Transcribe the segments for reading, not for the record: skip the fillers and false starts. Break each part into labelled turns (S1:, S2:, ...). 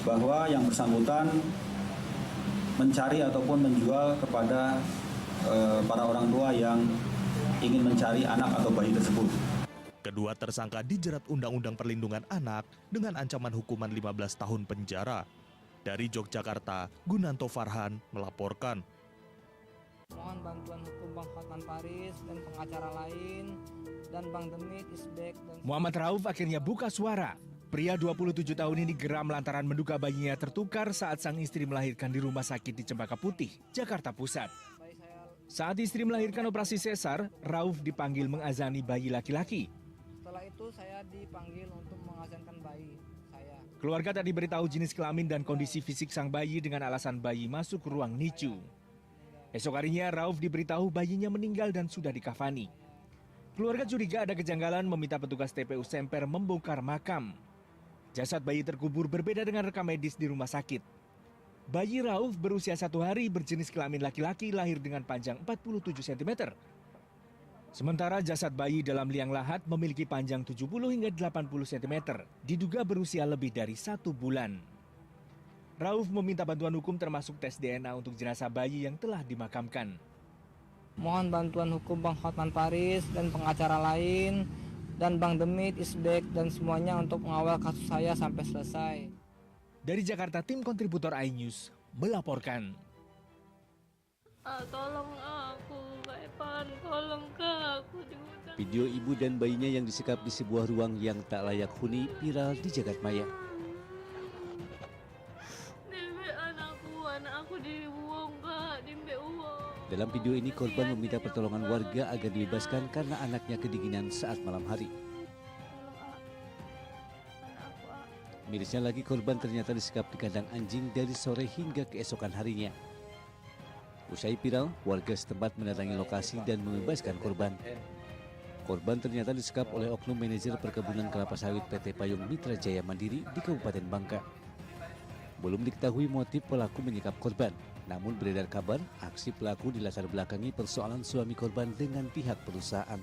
S1: bahwa yang bersangkutan mencari ataupun menjual kepada para orang tua yang ingin mencari anak atau bayi tersebut.
S2: Kedua tersangka dijerat Undang-Undang Perlindungan Anak dengan ancaman hukuman 15 tahun penjara. Dari Yogyakarta, Gunanto Farhan melaporkan.
S3: Mohon bantuan hukum Bang Hotman Paris dan pengacara lain dan Bang Demit, Isbek dan
S4: Muhammad Rauf akhirnya buka suara. Pria 27 tahun ini geram lantaran menduga bayinya tertukar saat sang istri melahirkan di rumah sakit di Cempaka Putih, Jakarta Pusat. Saat istri melahirkan operasi sesar, Rauf dipanggil mengazani bayi laki-laki.
S3: setelah itu saya dipanggil untuk mengazankan bayi saya.
S4: Keluarga tak diberitahu jenis kelamin dan kondisi fisik sang bayi dengan alasan bayi masuk ke ruang NICU. Esok harinya Rauf diberitahu bayinya meninggal dan sudah dikafani. Keluarga curiga ada kejanggalan meminta petugas TPU Semper membongkar makam. Jasad bayi terkubur berbeda dengan rekam medis di rumah sakit. Bayi Rauf berusia 1 hari berjenis kelamin laki-laki lahir dengan panjang 47 cm. Sementara jasad bayi dalam liang lahat memiliki panjang 70 hingga 80 cm. Diduga berusia lebih dari 1 bulan. Rauf meminta bantuan hukum termasuk tes DNA untuk jenazah bayi yang telah dimakamkan.
S3: Mohon bantuan hukum Bang Hotman Paris dan pengacara lain dan Bang Demit, Isbek dan semuanya untuk mengawal kasus saya sampai selesai.
S4: Dari Jakarta, tim kontributor iNews melaporkan.
S5: Tolong aku, Kak Epan, tolong Kak, aku diundang.
S6: Video ibu dan bayinya yang disekap di sebuah ruang yang tak layak huni viral di jagat maya.
S5: anak aku dibuang Kak, dimbe uang.
S6: Dalam video ini korban meminta pertolongan warga agar dibebaskan karena anaknya kedinginan saat malam hari. Mirisnya lagi, korban ternyata disekap di kandang anjing dari sore hingga keesokan harinya. Usai viral, warga setempat mendatangi lokasi dan membebaskan korban. Korban ternyata disekap oleh oknum manajer perkebunan kelapa sawit PT Payung Mitra Jaya Mandiri di Kabupaten Bangka. Belum diketahui motif pelaku menyekap korban, namun beredar kabar aksi pelaku dilatar belakangi persoalan suami korban dengan pihak perusahaan.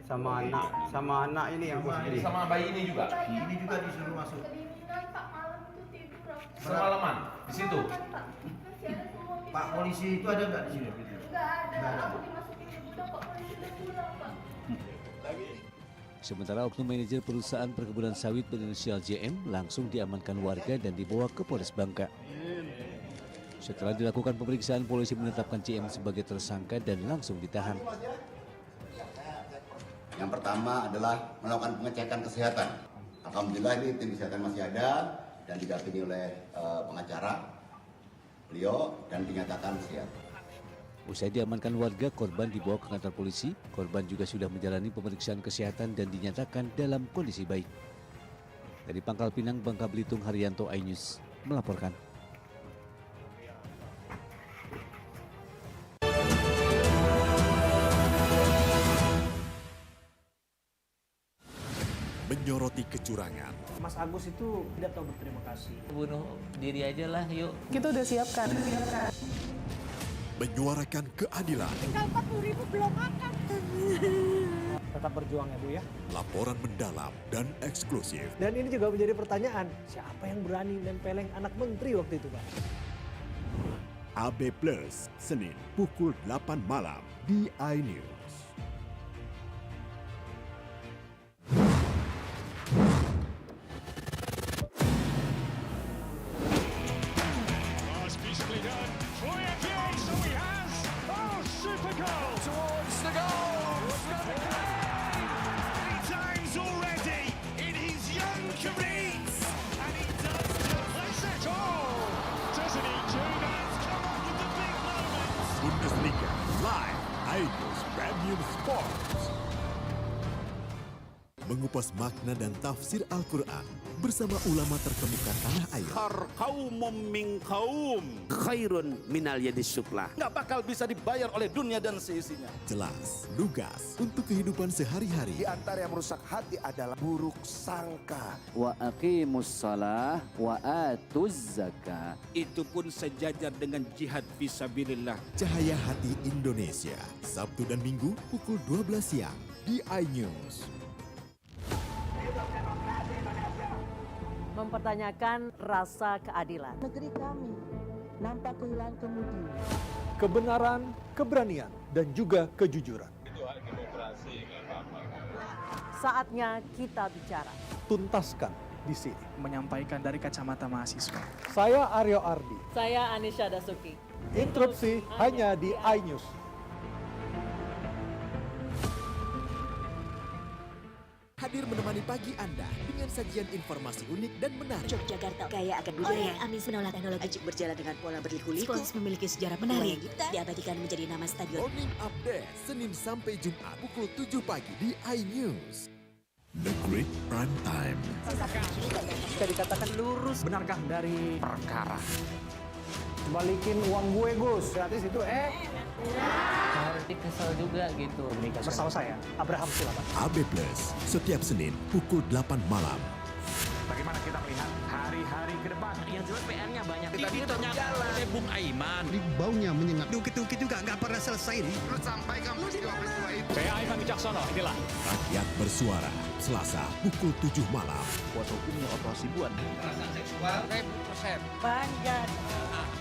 S7: Sama anak ini yang
S8: sama bayi ini juga.
S7: Ini juga disuruh masuk.
S8: Semalaman di situ.
S7: Pak polisi itu ada nggak di sini?
S5: Nggak ada. Aku dimasukin ke gudang, Pak polisi udah pulang, Pak.
S6: Sementara oknum manajer perusahaan perkebunan sawit berinisial JM langsung diamankan warga dan dibawa ke Polres Bangka. Setelah dilakukan pemeriksaan, polisi menetapkan JM sebagai tersangka dan langsung ditahan.
S9: Yang pertama adalah melakukan pengecekan kesehatan. Alhamdulillah ini tim kesehatan masih ada dan didampingi oleh pengacara beliau dan dinyatakan sehat.
S6: Usai diamankan warga, korban dibawa ke kantor polisi. Korban juga sudah menjalani pemeriksaan kesehatan dan dinyatakan dalam kondisi baik. Dari Pangkal Pinang, Bangka Belitung, Haryanto, iNews melaporkan.
S10: Menyoroti kecurangan.
S11: Mas Agus itu tidak tahu berterima kasih.
S3: Bunuh diri aja lah, yuk.
S11: Kita udah siapkan.
S10: Menyuarakan keadilan.
S5: Tinggal 40.000 belum makan.
S11: Tetap berjuang ya Bu ya.
S10: Laporan mendalam dan eksklusif.
S11: Dan ini juga menjadi pertanyaan, siapa yang berani nempeleng anak menteri waktu itu Pak?
S10: AB Plus, Senin pukul 8 malam di iNews. Bundesliga live iNews Premium Sports. Mengupas makna dan tafsir Al-Quran bersama ulama terkemuka tanah air.
S12: Kaumum min kaum khairun minal yadis syuklah. Nggak bakal bisa dibayar oleh dunia dan seisinya.
S10: Jelas, lugas untuk kehidupan sehari-hari.
S13: Di antara yang merusak hati adalah buruk sangka.
S14: Wa aqimus shalah wa atuz zakah.
S12: Itu pun sejajar dengan jihad fisabilillah.
S10: Cahaya Hati Indonesia, Sabtu dan Minggu pukul 12 siang di iNews.
S15: mempertanyakan rasa keadilan.
S11: Negeri kami nampak kehilangan kemudi. Kebenaran, keberanian, dan juga kejujuran.
S16: Itu hak demokrasi, nggak apa-apa.
S15: Saatnya kita bicara.
S11: Tuntaskan di sini.
S17: Menyampaikan dari kacamata mahasiswa.
S11: Saya Aryo Ardi.
S15: Saya Anisha Dasuki.
S11: Interupsi hanya di iNews.
S10: Hadir menemani pagi Anda dengan sajian informasi unik dan menarik.
S18: Yogyakarta kaya akan budaya. Anies menolak teknologi. Ajik berjalan dengan pola berliku-liku. Spons memiliki sejarah menarik. Diabadikan menjadi nama stadion.
S10: Morning Update, Senin sampai Jumat pukul 7 pagi di iNews. The Great Prime Time.
S11: Bisa dikatakan lurus.
S17: Benarkah dari perkara?
S11: Balikin uang gue, Gus. Gratis itu,
S3: Kesel juga gitu.
S11: Bersama saya, Abraham Silaban.
S10: AB Plus, setiap Senin pukul 8 malam.
S17: Bagaimana kita melihat hari-hari ke depan? Yang jelas PR-nya banyak.
S12: Kita ditanya oleh Bung Aiman.
S19: Baunya menyengat. Dukit-dukit juga nggak pernah selesai nih.
S12: Lu sampaikan peristiwa-peristiwa itu.
S4: Saya Aiman Wicaksono, inilah.
S10: Rakyat bersuara, Selasa pukul 7 malam.
S4: Kuasa hukumnya operasi buat.
S12: Kekerasan seksual 1000%.
S15: Banyak.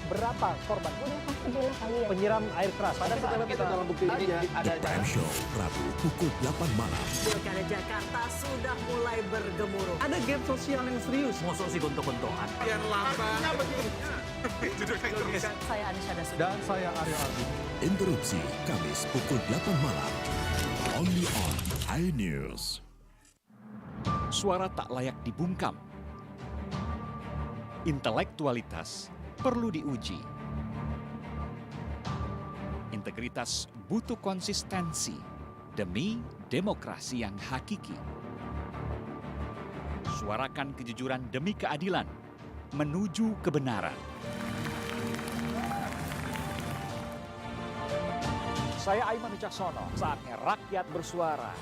S11: Berapa korban? Penyiram air keras. Pada saat kita dalam bukti aja.
S10: The Prime Show, Rabu pukul 8 malam.
S15: Pilkada Jakarta sudah mulai bergemuruh.
S11: Ada gap sosial yang serius.
S4: Musuh si gontok-gontokan.
S12: Biar lambat.
S15: Saya Anisha Dasuki.
S11: Dan saya Aryo Ardi.
S10: Interupsi, Kamis pukul 8 malam. Only on iNews.
S4: Suara tak layak dibungkam. Intelektualitas perlu diuji. Integritas butuh konsistensi demi demokrasi yang hakiki. Suarakan kejujuran demi keadilan menuju kebenaran. Saya Aiman Wicaksono, saatnya rakyat bersuara.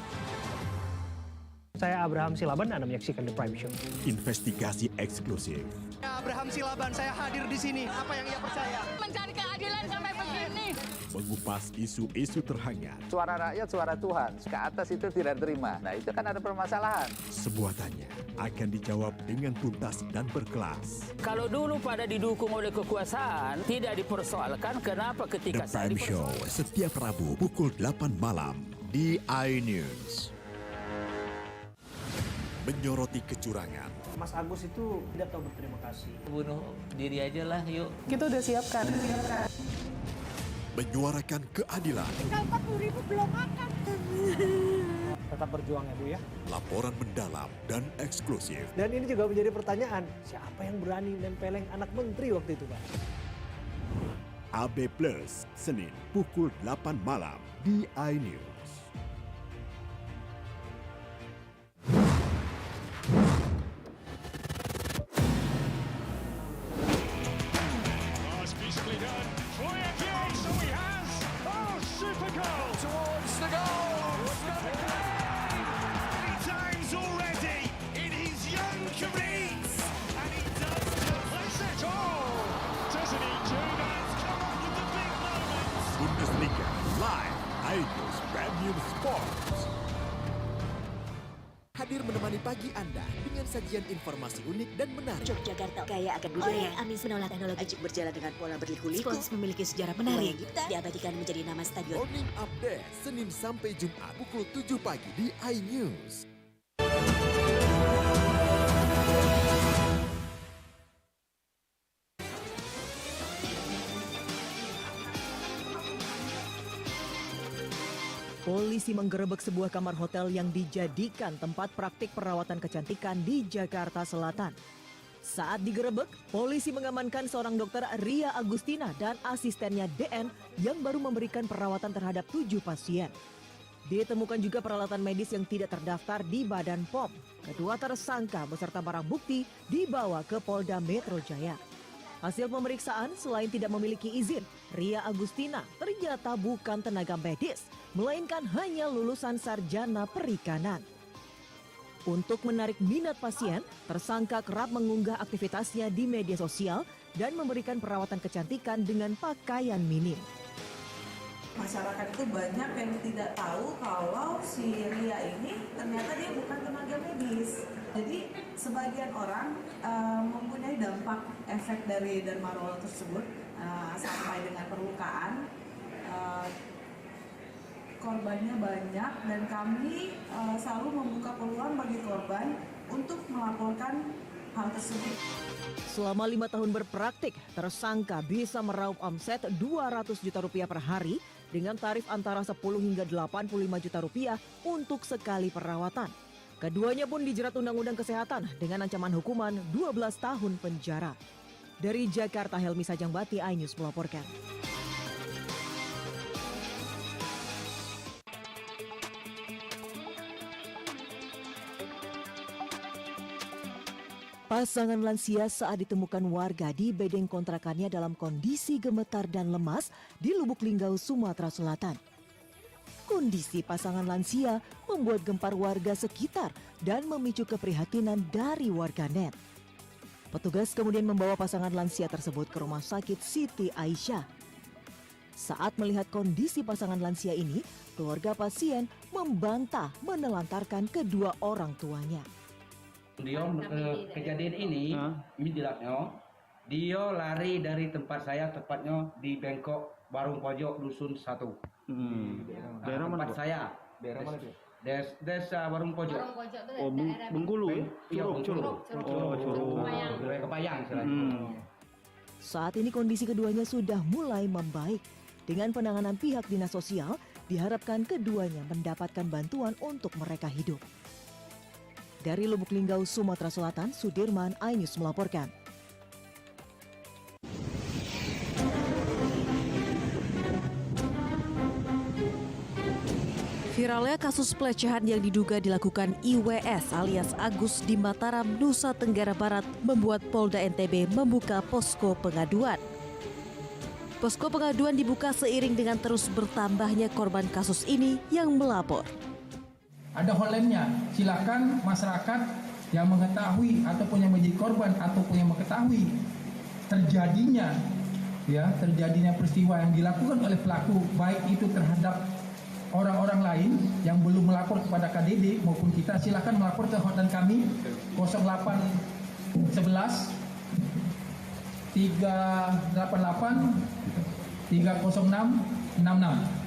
S11: Saya Abraham Silaban, Anda menyaksikan The Prime Show.
S10: Investigasi eksklusif.
S19: Abraham Silaban, saya hadir di sini. Apa yang ia percaya?
S5: Mencari keadilan sampai begini.
S10: Mengupas isu-isu terhangat.
S20: Suara rakyat, suara Tuhan. Ke atas itu tidak terima. Nah itu kan ada permasalahan.
S10: Semua tanya akan dijawab dengan tuntas dan berkelas.
S21: Kalau dulu pada didukung oleh kekuasaan, tidak dipersoalkan, kenapa ketika
S10: The Prime Show, setiap Rabu pukul 8 malam di iNews. Menyoroti kecurangan.
S11: Mas Agus itu tidak tahu berterima kasih.
S3: Bunuh diri aja lah, yuk.
S22: Kita udah siapkan.
S10: Menyuarakan keadilan.
S22: Tinggal 40.000 belum makan.
S11: Tetap berjuang ya, Bu ya.
S10: Laporan mendalam dan eksklusif.
S11: Dan ini juga menjadi pertanyaan, siapa yang berani nempeleng anak menteri waktu itu, Pak?
S10: AB Plus, Senin pukul 8 malam di iNews. Bundesliga live iNews Premium Sports. Hadir menemani pagi Anda dengan sajian informasi unik dan menarik.
S18: Yogyakarta kaya akan budaya. Anies menolak teknologi. Ajik berjalan dengan pola berliku-liku. Spons memiliki sejarah menarik. Diabadikan menjadi nama stadion.
S10: Morning Update, Senin sampai Jumat pukul 7 pagi di iNews.
S23: Polisi menggerebek sebuah kamar hotel yang dijadikan tempat praktik perawatan kecantikan di Jakarta Selatan. Saat digerebek, polisi mengamankan seorang dokter Ria Agustina dan asistennya DN yang baru memberikan perawatan terhadap 7 pasien. Ditemukan juga peralatan medis yang tidak terdaftar di Badan POM. Kedua tersangka beserta barang bukti dibawa ke Polda Metro Jaya. Hasil pemeriksaan, selain tidak memiliki izin, Ria Agustina ternyata bukan tenaga medis, melainkan hanya lulusan sarjana perikanan. Untuk menarik minat pasien, tersangka kerap mengunggah aktivitasnya di media sosial dan memberikan perawatan kecantikan dengan pakaian minim.
S22: Masyarakat itu banyak yang tidak tahu kalau si Ria ini ternyata dia bukan tenaga medis. Jadi sebagian orang mempunyai dampak efek dari dermarol tersebut sampai dengan perlukaan. Korbannya banyak dan kami selalu membuka peluang bagi korban untuk melaporkan hal tersebut.
S23: Selama 5 tahun berpraktik, tersangka bisa meraup omset 200 juta rupiah per hari dengan tarif antara 10 hingga 85 juta rupiah untuk sekali perawatan. Keduanya pun dijerat Undang-Undang Kesehatan dengan ancaman hukuman 12 tahun penjara. Dari Jakarta, Helmi Sajangbati, iNews melaporkan. Pasangan lansia saat ditemukan warga di bedeng kontrakannya dalam kondisi gemetar dan lemas di Lubuk Linggau, Sumatera Selatan. Kondisi pasangan lansia membuat gempar warga sekitar dan memicu keprihatinan dari warganet. Petugas kemudian membawa pasangan lansia tersebut ke Rumah Sakit Siti Aisyah. Saat melihat kondisi pasangan lansia ini, keluarga pasien membantah menelantarkan kedua orang tuanya.
S1: Dia kejadian ini midilaknya dia lari dari tempat saya, tepatnya di Bengkok Warung Pojok Dusun 1.
S2: Daerah mana?
S1: Tempat saya.
S2: Daerah mana itu?
S1: Desa Warung Pojok.
S2: Oh, Bengkulu.
S1: Iya, Bengkulu. Kepayang istilahnya.
S23: Saat ini kondisi keduanya sudah mulai membaik. Dengan penanganan pihak dinas sosial, diharapkan keduanya mendapatkan bantuan untuk mereka hidup. Dari Lubuk Linggau, Sumatera Selatan, Sudirman, iNews melaporkan. Viralnya kasus pelecehan yang diduga dilakukan IWS alias Agus di Mataram, Nusa Tenggara Barat membuat Polda NTB membuka posko pengaduan. Posko pengaduan dibuka seiring dengan terus bertambahnya korban kasus ini yang melapor.
S8: Ada hotline-nya, silakan masyarakat yang mengetahui ataupun yang menjadi korban ataupun yang mengetahui terjadinya peristiwa yang dilakukan oleh pelaku, baik itu terhadap orang-orang lain yang belum melapor kepada KDD maupun kita, silakan melapor ke hotline kami 0811 388 30666.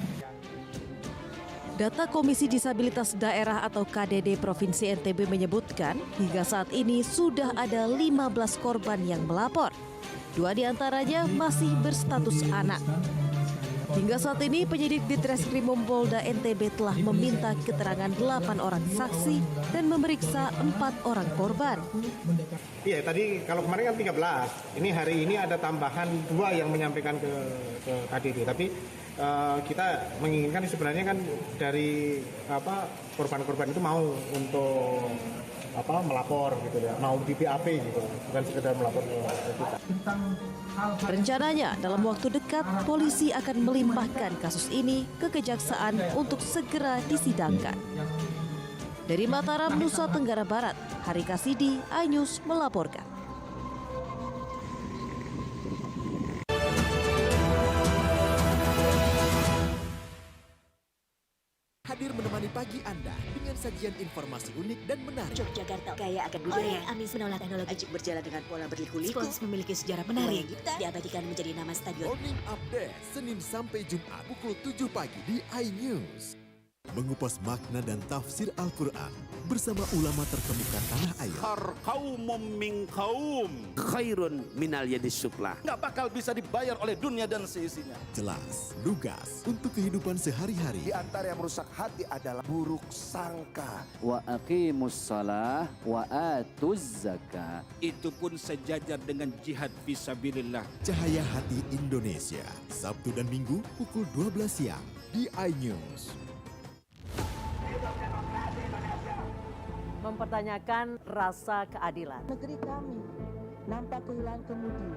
S23: Data Komisi Disabilitas Daerah atau KDD Provinsi NTB menyebutkan hingga saat ini sudah ada 15 korban yang melapor. 2 diantaranya masih berstatus anak. Hingga saat ini penyidik di Treskrimum Polda NTB telah meminta keterangan 8 orang saksi dan memeriksa 4 orang korban.
S24: Iya, tadi kalau kemarin kan 13. Ini hari ini ada tambahan 2 yang menyampaikan ke KDD. Tapi kita menginginkan sebenarnya kan dari korban-korban itu mau untuk melapor gitu ya, mau di BAP gitu, bukan sekedar melapor ke kita.
S23: Rencananya dalam waktu dekat polisi akan melimpahkan kasus ini ke kejaksaan untuk segera disidangkan. Dari Mataram, Nusa Tenggara Barat, Hari Kasidi, iNews melaporkan.
S10: Hadir menemani pagi Anda dengan sajian informasi unik dan menarik.
S18: Yogyakarta kaya akan budaya. Amis menolak teknologi. Ajik berjalan dengan pola berliku-liku. Spons memiliki sejarah menarik. Diabadikan menjadi nama stadion.
S10: Morning Update, Senin sampai Jumat pukul 7 pagi di iNews. Mengupas makna dan tafsir Al-Quran bersama ulama terkemuka tanah air.
S12: Kaumum min kaum khairun minal yadis suflah. Nggak bakal bisa dibayar oleh dunia dan seisinya.
S10: Jelas, lugas untuk kehidupan sehari-hari.
S13: Di antara yang merusak hati adalah buruk sangka.
S14: Wa aqimus shalah wa atuz zakah.
S12: Itu pun sejajar dengan jihad fisabilillah.
S10: Cahaya Hati Indonesia, Sabtu dan Minggu pukul 12 siang di iNews.
S23: Mempertanyakan rasa keadilan.
S22: Negeri kami nampak kehilangan kemudi.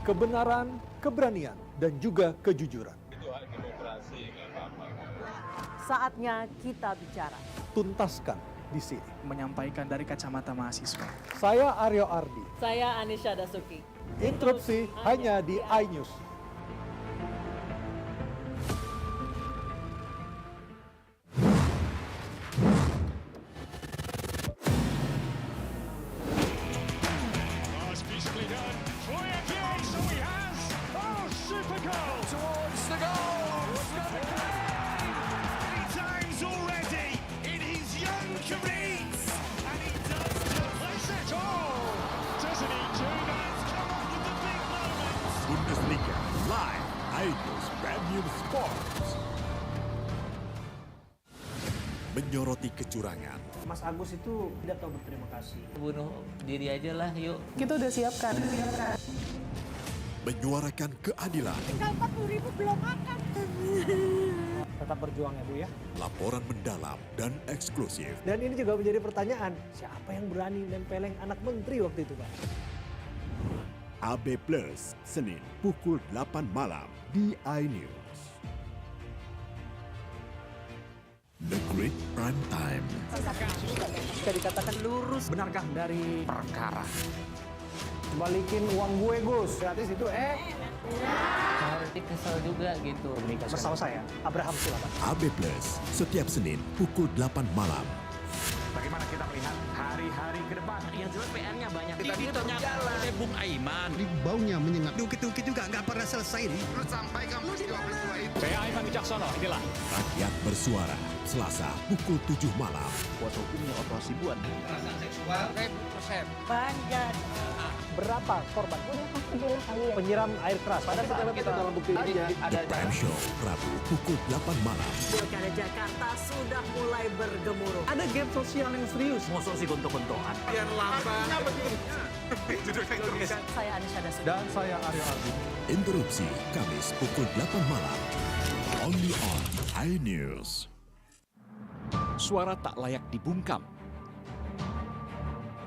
S11: Kebenaran, keberanian, dan juga kejujuran.
S16: Itu hak demokrasi, nggak apa-apa.
S23: Saatnya kita bicara.
S11: Tuntaskan di sini.
S25: Menyampaikan dari kacamata mahasiswa.
S11: Saya Aryo Ardi.
S23: Saya Anisha Dasuki.
S11: Interupsi hanya di iNews.
S10: menyoroti kecurangan.
S6: Mas Agus itu tidak tahu berterima kasih.
S21: Bunuh diri aja lah, yuk.
S6: Kita udah siapkan.
S10: Menyuarakan keadilan.
S6: Tinggal 40.000 belum makan. Tetap berjuang ya Bu ya.
S10: Laporan mendalam dan eksklusif.
S11: Dan ini juga menjadi pertanyaan, siapa yang berani nempeleng anak menteri waktu itu Pak?
S10: AB Plus, Senin pukul 8 malam di iNews. The Great Prime Time.
S6: Bisa dikatakan lurus. Benarkah dari perkara? Balikin uang gue Gus. Gratis itu
S21: Nanti kesel juga gitu.
S6: Bersama saya, Abraham Silaban.
S10: AB Plus, setiap Senin pukul 8 malam.
S7: Bagaimana kita melihat hari-hari ke depan? Yang jelas PR-nya banyak.
S19: Tadi ternyata Bung Aiman.
S7: Baunya menyengat.
S19: Dukit-dukit juga nggak pernah selesai nih.
S7: Lu sampaikan peristiwa-peristiwa itu. Saya Aiman Wicaksono, inilah.
S10: Rakyat bersuara, Selasa pukul 7 malam.
S2: Kuasa hukumnya operasi buat.
S19: Kekerasan seksual. 100%.
S6: Banyak. Berapa korban? Penyiram air keras. Pada saat kita dalam bukti ini
S10: The Prime Show, Rabu pukul 8 malam.
S23: Pilkada Jakarta sudah mulai bergemuruh.
S6: ada gap sosial yang serius.
S7: Mosok sih gontok-gontokan.
S6: Biar lambat.
S23: Saya Anisha Dasud.
S6: Dan saya Aryo Ardi.
S10: Interupsi Kamis pukul 8 malam. Only on iNews.
S9: Suara tak layak dibungkam.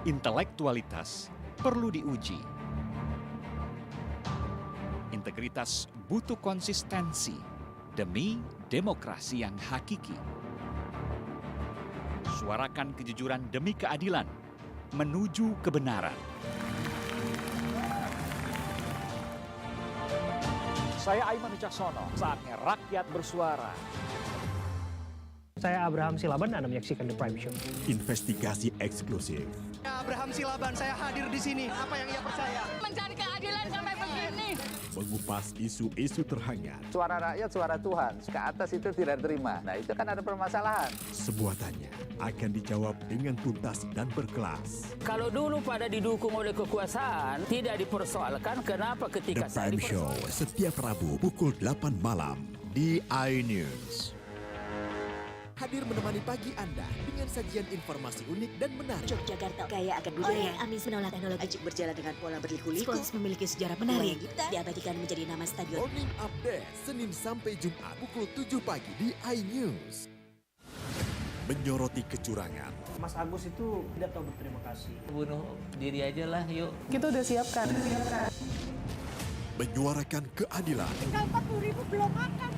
S9: Intelektualitas perlu diuji. Integritas butuh konsistensi demi demokrasi yang hakiki. Suarakan kejujuran demi keadilan menuju kebenaran.
S11: Saya Aiman Wicaksono, saatnya rakyat bersuara. Saya Abraham Silaban, Anda menyaksikan The Prime Show.
S10: Investigasi eksklusif.
S19: Abraham Silaban, saya hadir di sini. Apa yang ia percaya?
S5: Mencari keadilan sampai begini.
S10: Mengupas isu-isu terhangat.
S20: Suara rakyat, suara Tuhan. Ke atas itu tidak terima. Nah itu kan ada permasalahan.
S10: Semua tanya akan dijawab dengan tuntas dan berkelas.
S21: Kalau dulu pada didukung oleh kekuasaan, tidak dipersoalkan, kenapa ketika
S10: The Prime Show setiap Rabu pukul 8 malam di iNews. Hadir menemani pagi Anda dengan sajian informasi unik dan menarik.
S18: Yogyakarta kaya akan budaya. Amis menolak teknologi. Ajik berjalan dengan pola berliku-liku. Spons memiliki sejarah menarik. Diabadikan menjadi nama stadion.
S10: Morning Update, Senin sampai Jumat pukul 7 pagi di iNews. Menyoroti kecurangan.
S6: Mas Agus itu tidak tahu berterima kasih.
S21: Bunuh diri aja lah, yuk.
S6: Kita udah siapkan.
S10: Menyuarakan keadilan.
S22: Tinggal 40.000 belum makan.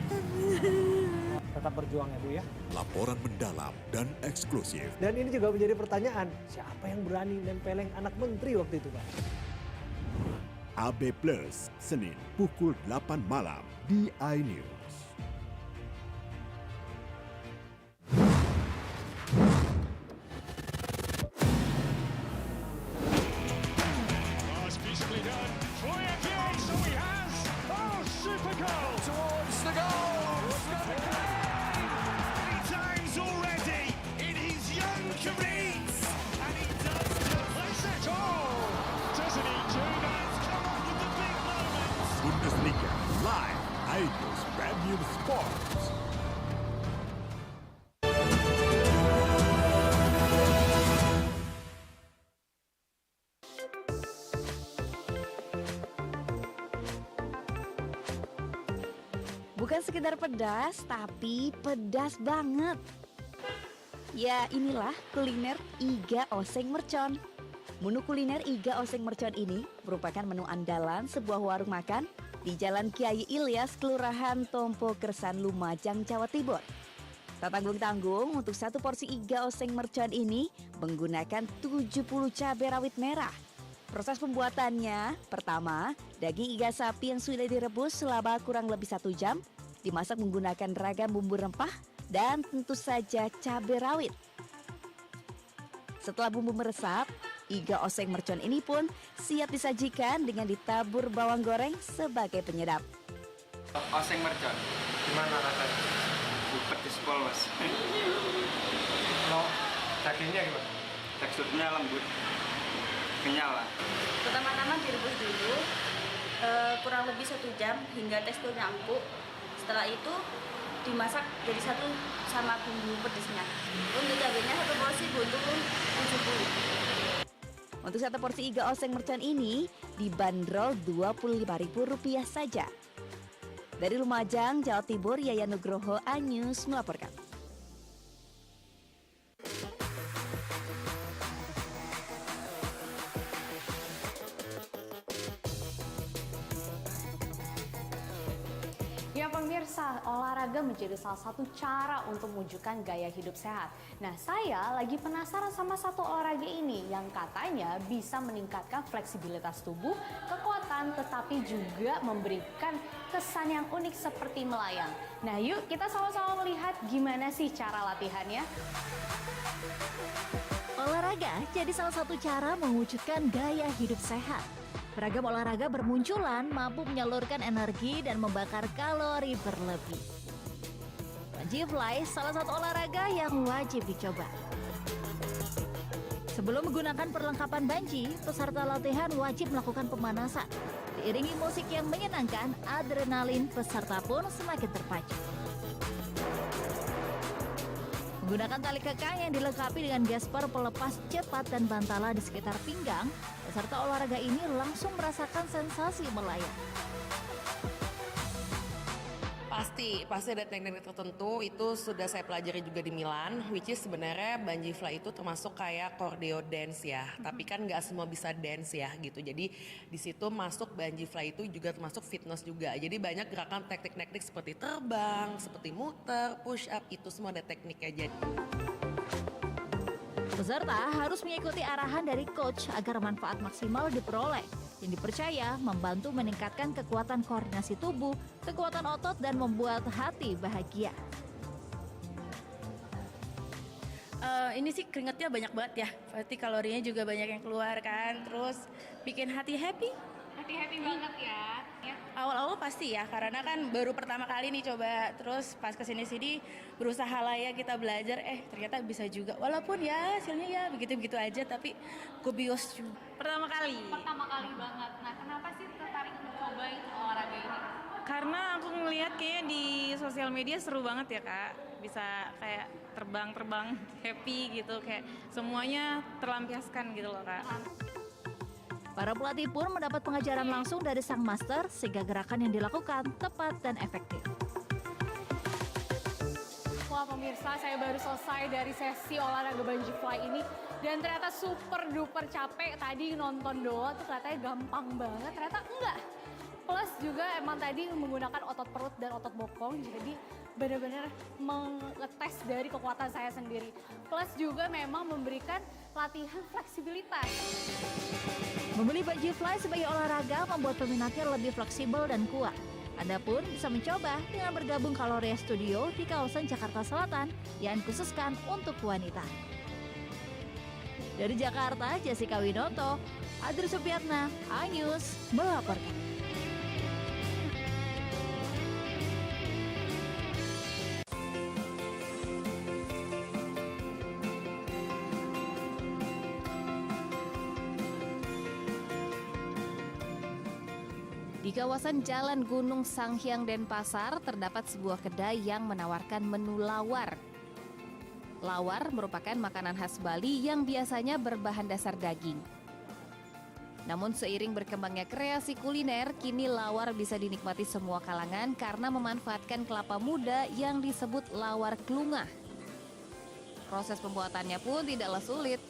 S11: Tetap berjuang ya Bu ya.
S10: Laporan mendalam dan eksklusif.
S11: Dan ini juga menjadi pertanyaan, siapa yang berani nempeleng anak menteri waktu itu Pak?
S10: AB Plus, Senin pukul 8 malam di iNews. Bundesliga live iNews Premium Sports.
S15: Bukan sekedar pedas, tapi pedas banget. Ya, inilah kuliner Iga Oseng Mercon. Menu kuliner Iga Oseng Mercon ini merupakan menu andalan sebuah warung makan di Jalan Kiai Ilyas, Kelurahan Tompo Kersan, Lumajang, Jawa Timur. Tak tanggung-tanggung, untuk satu porsi Iga Oseng Mercon ini menggunakan 70 cabai rawit merah. Proses pembuatannya, pertama, daging iga sapi yang sudah direbus selama kurang lebih 1 jam, dimasak menggunakan ragam bumbu rempah dan tentu saja cabai rawit. Setelah bumbu meresap, Iga Oseng Mercon ini pun siap disajikan dengan ditabur bawang goreng sebagai penyedap.
S17: Oseng Mercon, gimana rasanya? Pedes pol mas. Kalau dagingnya gimana? Teksturnya lembut, kenyal lah.
S5: Pertama-tama direbus dulu kurang lebih 1 jam hingga teksturnya empuk. Setelah itu dimasak jadi satu sama bumbu pedesnya. Untuk cabenya satu porsi butuh 70.
S15: Untuk satu porsi iga oseng mercon ini dibanderol Rp25.000 saja. Dari Lumajang, Jawa Timur, Yayan Nugroho, Anyus melaporkan.
S1: Ya pemirsa, olahraga menjadi salah satu cara untuk mewujudkan gaya hidup sehat. Nah, saya lagi penasaran sama satu olahraga ini yang katanya bisa meningkatkan fleksibilitas tubuh, kekuatan, tetapi juga memberikan kesan yang unik seperti melayang. Nah, yuk kita sama-sama melihat gimana sih cara latihannya.
S15: Olahraga jadi salah satu cara mewujudkan gaya hidup sehat. Beragam olahraga bermunculan mampu menyalurkan energi dan membakar kalori berlebih. Bungee fly salah satu olahraga yang wajib dicoba. Sebelum menggunakan perlengkapan bungee, peserta latihan wajib melakukan pemanasan. Diiringi musik yang menyenangkan, adrenalin peserta pun semakin terpacu. Menggunakan tali kekang yang dilengkapi dengan gesper pelepas cepat dan bantala di sekitar pinggang, peserta olahraga ini langsung merasakan sensasi melayang.
S3: Pasti ada teknik tertentu, itu sudah saya pelajari juga di Milan, which is sebenarnya bungee fly itu termasuk kayak choreo dance ya, tapi kan nggak semua bisa dance ya gitu. Jadi di situ masuk bungee fly itu juga termasuk fitness juga. Jadi banyak gerakan teknik-teknik seperti terbang, seperti muter, push up, itu semua ada tekniknya.
S15: Peserta harus mengikuti arahan dari coach agar manfaat maksimal diperoleh, yang dipercaya membantu meningkatkan kekuatan koordinasi tubuh, kekuatan otot, dan membuat hati bahagia.
S5: Ini sih keringetnya banyak banget ya, berarti kalorinya juga banyak yang keluar kan, terus bikin hati happy. Hati banget ya. Awal-awal pasti ya, karena kan baru pertama kali nih coba, terus pas kesini-sini berusaha lah ya kita belajar, ternyata bisa juga. Walaupun ya hasilnya ya begitu-begitu aja, tapi gobios juga. Pertama kali banget. Nah, kenapa sih tertarik untuk cobain olahraga ini? Karena aku ngelihat kayaknya di sosial media seru banget ya Kak, bisa kayak terbang-terbang happy gitu, kayak semuanya terlampiaskan gitu loh Kak.
S15: Para pelatih pun mendapat pengajaran langsung dari sang master sehingga gerakan yang dilakukan tepat dan efektif.
S1: Wah pemirsa, saya baru selesai dari sesi olahraga bungee fly ini dan ternyata super duper capek. Tadi nonton doang tuh katanya gampang banget, ternyata enggak. Plus juga emang tadi menggunakan otot perut dan otot bokong, jadi benar-benar mengetes dari kekuatan saya sendiri. Plus juga memang memberikan latihan fleksibilitas.
S15: Membeli bungee fly sebagai olahraga membuat peminatnya lebih fleksibel dan kuat. Anda pun bisa mencoba dengan bergabung Kaloria Studio di kawasan Jakarta Selatan yang dikhususkan untuk wanita. Dari Jakarta, Jessica Winoto, Adri Supiatna, iNews melaporkan. Di kawasan Jalan Gunung Sanghyang Denpasar terdapat sebuah kedai yang menawarkan menu lawar. Lawar merupakan makanan khas Bali yang biasanya berbahan dasar daging. Namun seiring berkembangnya kreasi kuliner, kini lawar bisa dinikmati semua kalangan karena memanfaatkan kelapa muda yang disebut lawar klungah. Proses pembuatannya pun tidaklah sulit.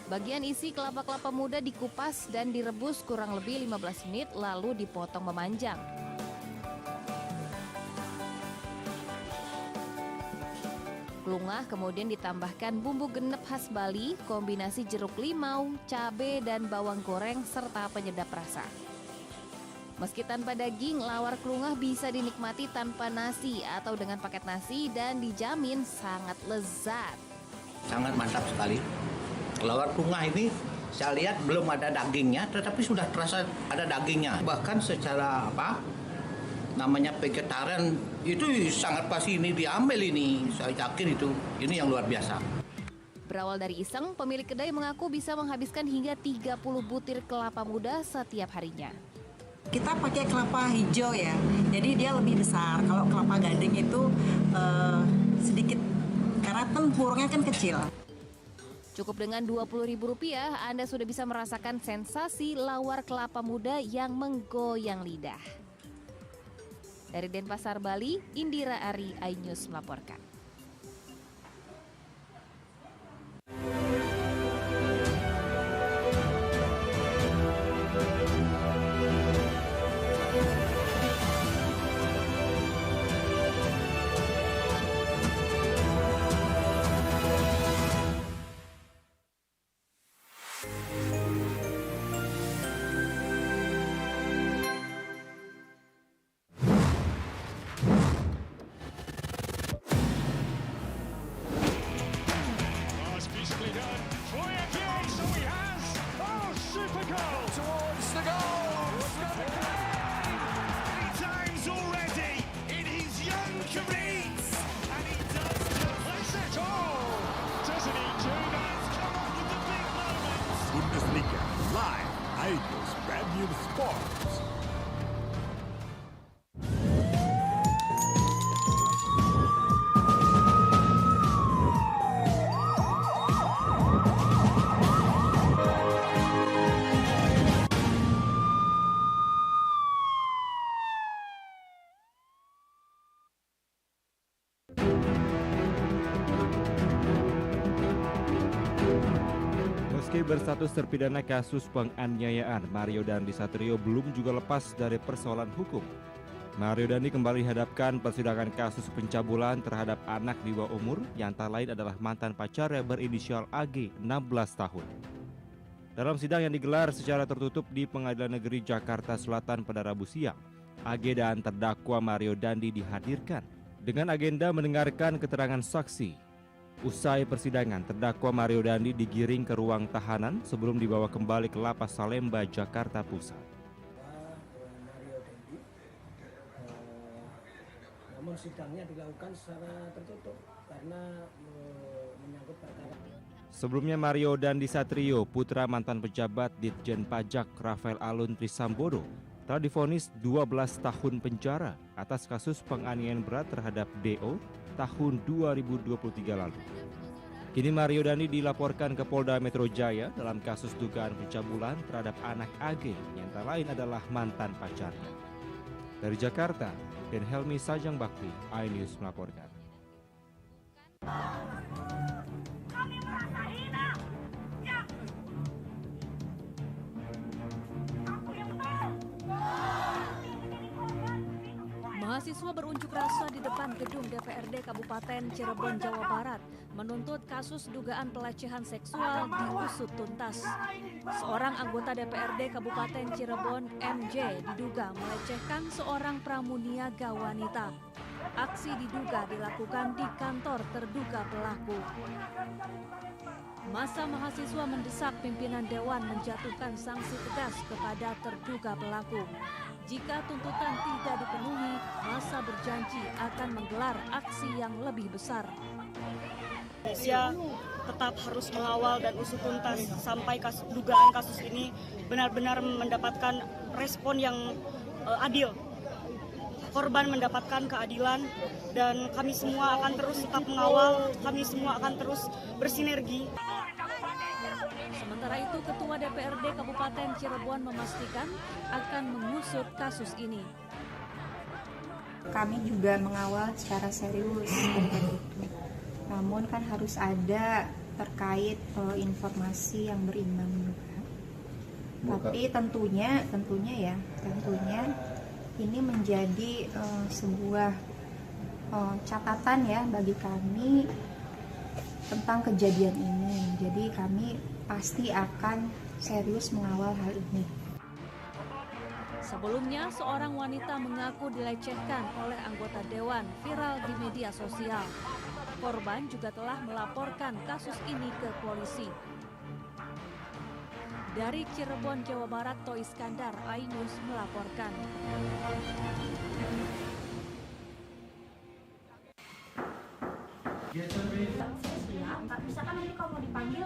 S15: Bagian isi kelapa-kelapa muda dikupas dan direbus kurang lebih 15 menit lalu dipotong memanjang. Klungah kemudian ditambahkan bumbu genep khas Bali, kombinasi jeruk limau, cabai dan bawang goreng serta penyedap rasa. Meski tanpa daging, lawar klungah bisa dinikmati tanpa nasi atau dengan paket nasi dan dijamin sangat lezat.
S4: Sangat mantap sekali. Lawar klungah ini saya lihat belum ada dagingnya, tetapi sudah terasa ada dagingnya. Bahkan secara namanya vegetarian itu sangat pasti ini diambil ini. Saya yakin itu. Ini yang luar biasa.
S15: Berawal dari iseng, pemilik kedai mengaku bisa menghabiskan hingga 30 butir kelapa muda setiap harinya.
S22: Kita pakai kelapa hijau ya, jadi dia lebih besar. Kalau kelapa gading itu sedikit, karena tempurnya kan kecil.
S1: Cukup dengan Rp20.000, Anda sudah bisa merasakan sensasi lawar kelapa muda yang menggoyang lidah. Dari Denpasar, Bali, Indira Ari, iNews melaporkan.
S10: Bundesliga live, iNews Premium Sports.
S8: Meski berstatus terpidana kasus penganiayaan, Mario Dandi Satrio belum juga lepas dari persoalan hukum. Mario Dandi kembali dihadapkan persidangan kasus pencabulan terhadap anak di bawah umur yang tak lain adalah mantan pacarnya berinisial AG, 16 tahun. Dalam sidang yang digelar secara tertutup di Pengadilan Negeri Jakarta Selatan pada Rabu siang, AG dan terdakwa Mario Dandi dihadirkan dengan agenda mendengarkan keterangan saksi. Usai persidangan, terdakwa Mario Dandi digiring ke ruang tahanan sebelum dibawa kembali ke Lapas Salemba, Jakarta Pusat.
S6: Mario Dandi, namun sidangnya dilakukan secara tertutup karena menyangkut perkara.
S8: Sebelumnya Mario Dandi Satrio, putra mantan pejabat Ditjen Pajak Rafael Alun Trisambodo, telah divonis 12 tahun penjara atas kasus penganiayaan berat terhadap DO tahun 2023 lalu. Kini Mario Dandi dilaporkan ke Polda Metro Jaya dalam kasus dugaan pencabulan terhadap anak AG yang tak lain adalah mantan pacarnya. Dari Jakarta, Den Helmi Sajang Bakti, iNews melaporkan.
S15: Mahasiswa berunjuk rasa di depan gedung DPRD Kabupaten Cirebon, Jawa Barat menuntut kasus dugaan pelecehan seksual diusut tuntas. Seorang anggota DPRD Kabupaten Cirebon, MJ, diduga melecehkan seorang pramuniaga wanita. Aksi diduga dilakukan di kantor terduga pelaku. Masa mahasiswa mendesak pimpinan Dewan menjatuhkan sanksi tegas kepada terduga pelaku. Jika tuntutan tidak dipenuhi, masa berjanji akan menggelar aksi yang lebih besar.
S12: Indonesia tetap harus mengawal dan usut tuntas sampai dugaan kasus ini benar-benar mendapatkan respon yang adil. Korban mendapatkan keadilan dan kami semua akan terus tetap mengawal, kami semua akan terus bersinergi.
S15: Sementara itu, Ketua DPRD Kabupaten Cirebon memastikan akan mengusut kasus ini.
S13: Kami juga mengawal secara serius terkait itu. Namun kan harus ada terkait informasi yang berimbang juga. Tapi tentunya ini menjadi sebuah catatan ya bagi kami tentang kejadian ini. Jadi kami pasti akan serius mengawal hal ini.
S15: Sebelumnya, seorang wanita mengaku dilecehkan oleh anggota dewan viral di media sosial. Korban juga telah melaporkan kasus ini ke polisi. Dari Cirebon, Jawa Barat, To Iskandar, iNews melaporkan.
S14: Misalkan nanti kalau mau dipanggil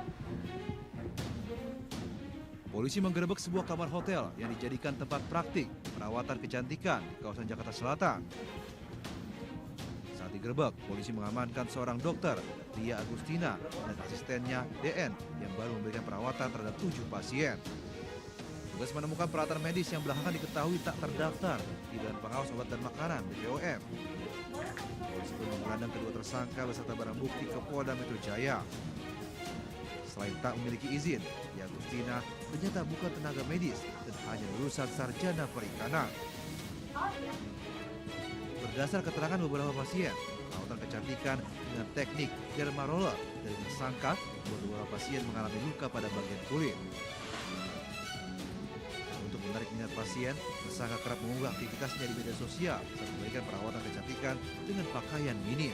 S2: Polisi menggerebek sebuah kamar hotel yang dijadikan tempat praktik perawatan kecantikan di kawasan Jakarta Selatan. Saat digerebek, polisi mengamankan seorang dokter, Ria Agustina, dan asistennya DN yang baru memberikan perawatan terhadap 7 pasien. Tugas menemukan peralatan medis yang belakangan diketahui tak terdaftar di Badan Pengawas Obat dan Makanan (BPOM). Polisi pun menggelandang kedua tersangka beserta barang bukti ke Polda Metro Jaya. Selain tak memiliki izin, Ria Agustina ternyata bukan tenaga medis dan hanya lulusan sarjana perikanan. Berdasar keterangan beberapa pasien, perawatan kecantikan dengan teknik derma roller dari tersangka, beberapa pasien mengalami luka pada bagian kulit. Untuk menarik minat pasien, tersangka kerap mengunggah aktivitasnya di media sosial saat memberikan perawatan kecantikan dengan pakaian minim.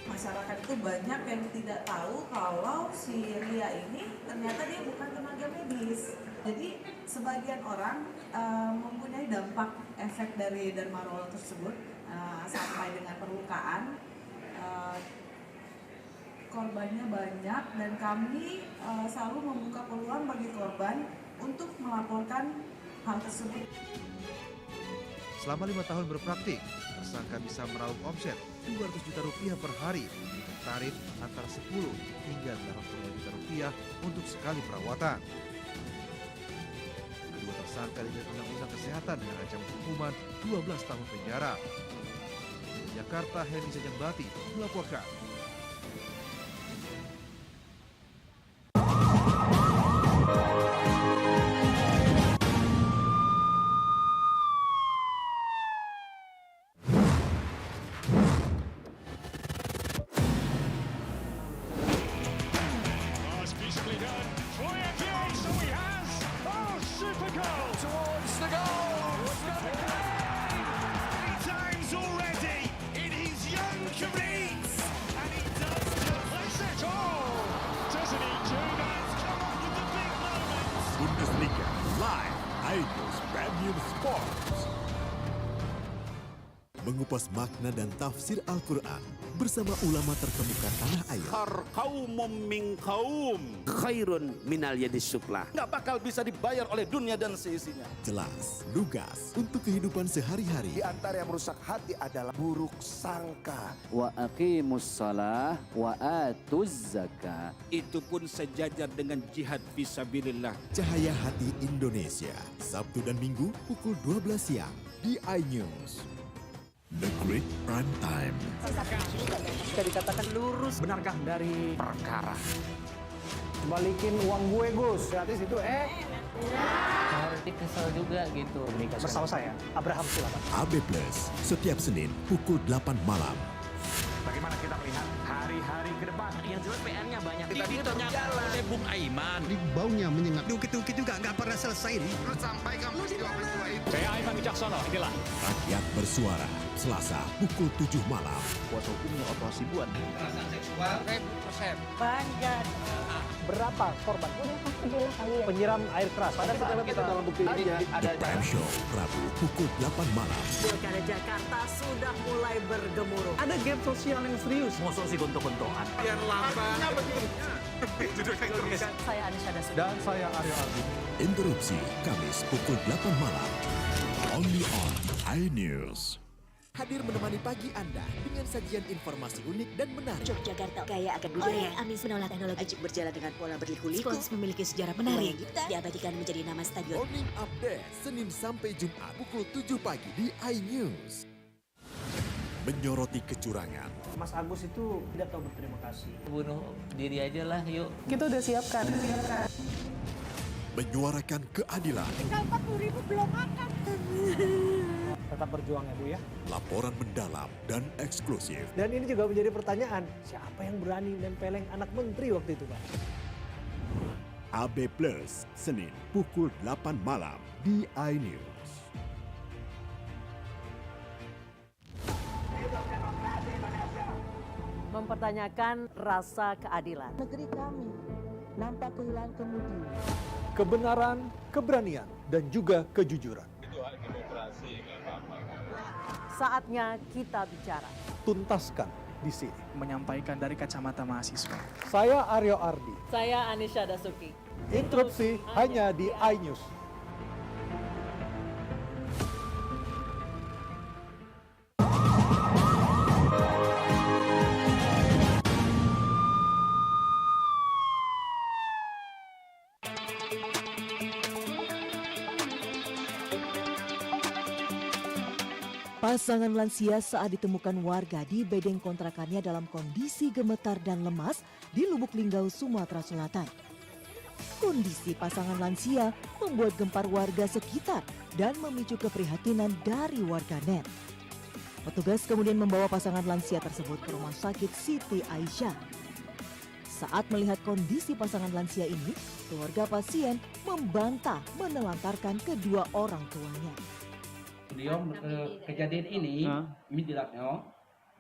S22: Masyarakat itu banyak yang tidak tahu kalau si Ria ini ternyata dia bukan tenaga medis. Jadi sebagian orang mempunyai dampak efek dari derma roller tersebut sampai dengan perlukaan. Korbannya banyak dan kami selalu membuka peluang bagi korban untuk melaporkan hal tersebut.
S2: Selama 5 tahun berpraktik, tersangka bisa meraup omset 200 juta rupiah per hari dengan tarif antara 10 hingga 80 juta rupiah untuk sekali perawatan. Kedua tersangka dijerat Undang-Undang Kesehatan dengan ancaman hukuman 12 tahun penjara. Di Jakarta, Henny Sajangbati melaporkan.
S10: Bundesliga live, iNews Premium Sports. Mengupas makna dan tafsir Al-Quran bersama ulama terkemuka tanah air.
S21: Kaumum min kaum khairun minal yadis sufla.
S14: Nggak bakal bisa dibayar oleh dunia dan seisinya.
S10: Jelas, lugas untuk kehidupan sehari-hari.
S14: Di antara yang merusak hati adalah buruk sangka.
S21: Wa aqimus shalah wa atuz zakah. Itu pun sejajar dengan jihad fisabilillah.
S10: Cahaya Hati Indonesia, Sabtu dan Minggu pukul 12 siang di iNews. The Great Prime Time.
S6: Bisa dikatakan lurus. Benarkah dari
S21: perkara?
S6: Balikin uang gue, Gus. Gratis itu,
S21: Harus kesel juga gitu.
S6: Bersama saya, Abraham silakan.
S10: AB Plus, setiap Senin pukul 8 malam.
S7: Bagaimana kita melihat hari-hari ke depan? Yang jelas PR-nya banyak.
S19: Tadi ternyata Bung Aiman.
S6: Baunya menyengat.
S19: Dukit-dukit juga nggak pernah selesai nih. Terus sampaikan peristiwa-peristiwa itu.
S7: Saya Aiman Wicaksono, inilah.
S10: Rakyat Bersuara, Selasa pukul 7 malam.
S21: Kuasa hukumnya operasi buat.
S19: Kekerasan seksual 1000%.
S22: Banyak.
S6: Berapa korban? Penyiram air keras. Padahal kita dalam bukti ini
S10: The Prime Show, Rabu pukul 8 malam.
S23: Pilkada Jakarta sudah mulai bergemuruh.
S6: ada gap sosial yang serius.
S21: Mosok sih gontok-gontokan.
S19: Yang lambat.
S23: Saya Anisha Dasuki.
S6: Dan saya Aryo Ardi.
S10: Interupsi Kamis pukul 8 malam. Only on iNews. Hadir menemani pagi Anda dengan sajian informasi unik dan menarik.
S18: Yogyakarta kaya akan budaya. Amis menolak teknologi ajib berjalan dengan pola berliku-liku. Spons memiliki sejarah menarik. Diabadikan menjadi nama stadion.
S10: Morning Update Senin sampai Jumat pukul 7 pagi di iNews. Menyoroti kecurangan.
S6: Mas Agus itu tidak tahu berterima kasih.
S21: Bunuh diri aja lah, yuk.
S12: Kita udah siapkan.
S10: Menyuarakan keadilan.
S1: Tinggal 40.000 belum makan.
S6: Tetap berjuang ya Bu ya.
S10: Laporan mendalam dan eksklusif.
S6: Dan ini juga menjadi pertanyaan, siapa yang berani nempeleng anak menteri waktu itu Pak?
S10: AB Plus, Senin pukul 8 malam di iNews.
S23: Mempertanyakan rasa keadilan.
S13: Negeri kami nampak kehilangan kemudi.
S11: Kebenaran, keberanian, dan juga kejujuran.
S16: Itu hak demokrasi, nggak apa-apa.
S23: Saatnya kita bicara.
S11: Tuntaskan di sini.
S24: Menyampaikan dari kacamata mahasiswa.
S11: Saya Aryo Ardi.
S23: Saya Anisha Dasuki.
S11: Interupsi hanya di iNews.
S23: Pasangan lansia saat ditemukan warga di bedeng kontrakannya dalam kondisi gemetar dan lemas di Lubuk Linggau, Sumatera Selatan. Kondisi pasangan lansia membuat gempar warga sekitar dan memicu keprihatinan dari warganet. Petugas kemudian membawa pasangan lansia tersebut ke Rumah Sakit Siti Aisyah. Saat melihat kondisi pasangan lansia ini, keluarga pasien membantah menelantarkan kedua orang tuanya.
S9: Dia kejadian ini midilapnya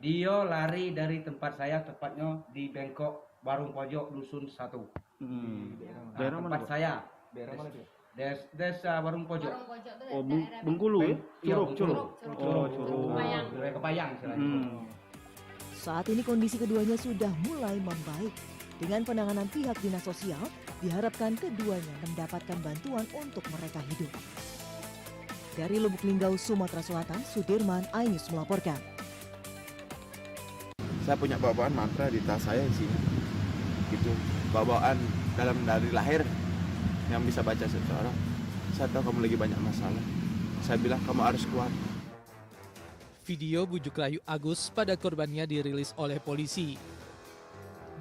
S9: dia lari dari tempat saya, tepatnya di Bengkok Warung Pojok Dusun 1.
S7: Daerah mana,
S9: tempat
S7: Pak?
S9: saya.
S7: Daerah mana itu?
S9: Desa Warung Pojok.
S7: Oh, Bengkulu ya? Curug.
S9: Kepayang istilahnya.
S23: Saat ini kondisi keduanya sudah mulai membaik. Dengan penanganan pihak dinas sosial, diharapkan keduanya mendapatkan bantuan untuk mereka hidup. Dari Lubuk Linggau, Sumatera Selatan, Sudirman, iNews melaporkan.
S17: Saya punya bawaan mantra di tas saya sih, gitu. Bawaan dari lahir yang bisa baca seseorang. Saya tahu kamu lagi banyak masalah. Saya bilang kamu harus kuat.
S20: Video bujuk rayu Agus pada korbannya dirilis oleh polisi.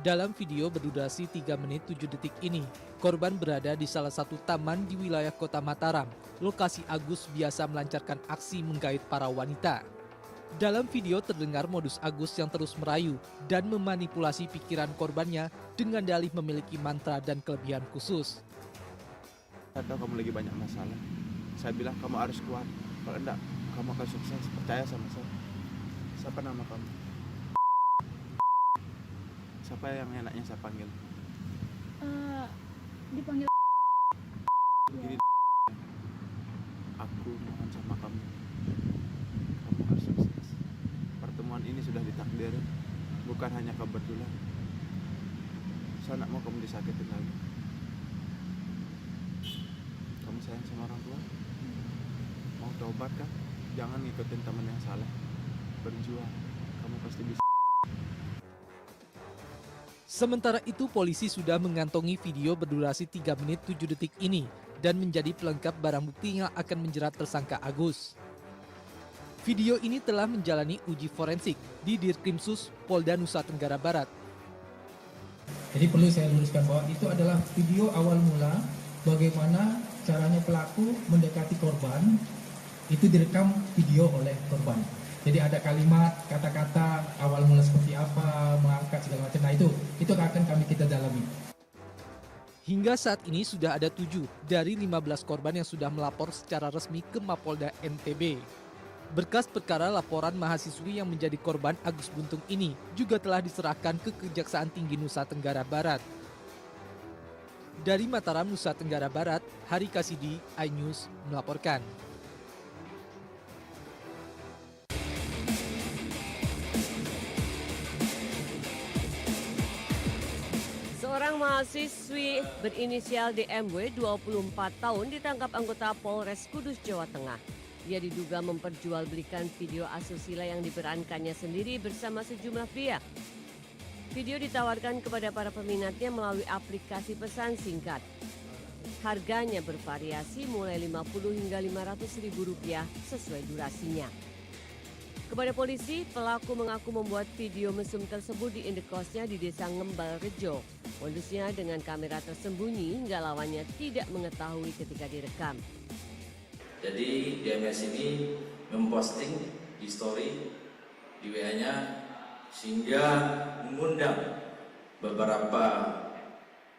S20: Dalam video berdurasi 3 menit 7 detik ini, korban berada di salah satu taman di wilayah Kota Mataram, lokasi Agus biasa melancarkan aksi menggait para wanita. Dalam video terdengar modus Agus yang terus merayu dan memanipulasi pikiran korbannya dengan dalih memiliki mantra dan kelebihan khusus.
S17: Saya tahu kamu lagi banyak masalah. Saya bilang kamu harus kuat. Kalau enggak, kamu akan sukses. Percaya sama saya. Siapa nama kamu? Siapa yang enaknya saya panggil?
S1: Dipanggil.
S17: Gini, aku mohon sama kamu. Kamu harus sukses. Pertemuan ini sudah ditakdirin, bukan hanya kebetulan. Saya nak mau kamu disakitin lagi. Kamu sayang sama orang tua? Mau tobat kan? Jangan ngikutin teman yang salah. Berjuang, kamu pasti bisa.
S20: Sementara itu polisi sudah mengantongi video berdurasi 3 menit 7 detik ini dan menjadi pelengkap barang bukti yang akan menjerat tersangka Agus. Video ini telah menjalani uji forensik di Dirkrimsus Polda Nusa Tenggara Barat.
S24: Jadi perlu saya luruskan bahwa itu adalah video awal mula bagaimana caranya pelaku mendekati korban, itu direkam video oleh korban. Jadi ada kalimat, kata-kata awal mula seperti apa, mengangkat segala macam. Nah itu akan kita dalami.
S20: Hingga saat ini sudah ada 7 dari 15 korban yang sudah melapor secara resmi ke Mapolda NTB. Berkas perkara laporan mahasiswi yang menjadi korban Agus Buntung ini juga telah diserahkan ke Kejaksaan Tinggi Nusa Tenggara Barat. Dari Mataram, Nusa Tenggara Barat, Hari Kasidi, iNews melaporkan.
S25: Seorang mahasiswi berinisial DMW 24 tahun ditangkap anggota Polres Kudus, Jawa Tengah. Ia diduga memperjualbelikan video asusila yang diperankannya sendiri bersama sejumlah pria. Video ditawarkan kepada para peminatnya melalui aplikasi pesan singkat. Harganya bervariasi mulai 50 hingga 500 ribu rupiah sesuai durasinya. Kepada polisi, pelaku mengaku membuat video mesum tersebut di indekosnya di Desa Ngembal Rejo. Modusnya dengan kamera tersembunyi hingga lawannya tidak mengetahui ketika direkam.
S26: Jadi DMS ini memposting di story di WA-nya sehingga mengundang beberapa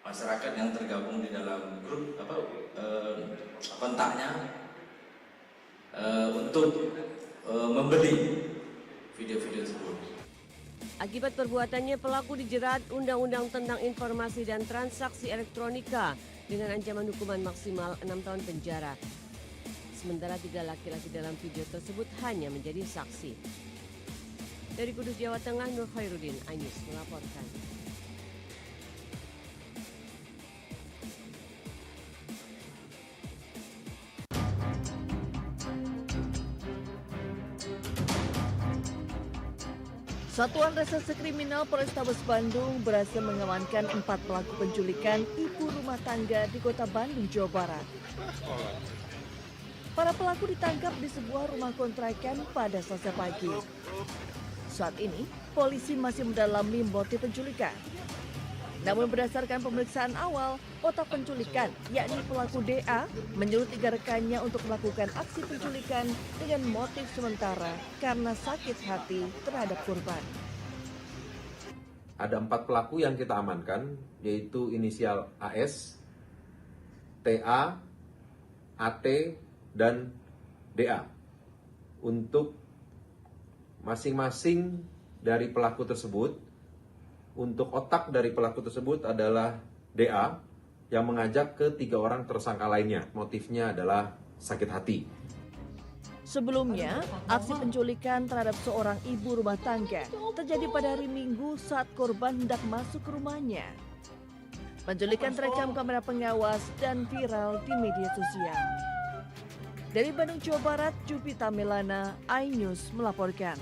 S26: masyarakat yang tergabung di dalam grup kontaknya untuk membeli video-video tersebut.
S25: Akibat perbuatannya, pelaku dijerat Undang-Undang tentang Informasi dan Transaksi Elektronika dengan ancaman hukuman maksimal 6 tahun penjara. Sementara 3 laki-laki dalam video tersebut hanya menjadi saksi. Dari Kudus, Jawa Tengah, Nur Khairuddin, iNews melaporkan.
S23: Satuan Reserse Kriminal Polrestabes Bandung berhasil mengamankan 4 pelaku penculikan ibu rumah tangga di Kota Bandung, Jawa Barat. Para pelaku ditangkap di sebuah rumah kontrakan pada Selasa pagi. Saat ini, polisi masih mendalami motif penculikan. Namun berdasarkan pemeriksaan awal, otak penculikan, yakni pelaku DA, menyuruh 3 rekannya untuk melakukan aksi penculikan dengan motif sementara karena sakit hati terhadap korban.
S2: Ada 4 pelaku yang kita amankan, yaitu inisial AS, TA, AT, dan DA. Untuk masing-masing dari pelaku tersebut, untuk otak dari pelaku tersebut adalah DA yang mengajak ke 3 orang tersangka lainnya. Motifnya adalah sakit hati.
S23: Sebelumnya, aksi penculikan terhadap seorang ibu rumah tangga terjadi pada hari Minggu saat korban hendak masuk ke rumahnya. Penculikan terekam kamera pengawas dan viral di media sosial. Dari Bandung, Jawa Barat, Jupita Melana, iNews melaporkan.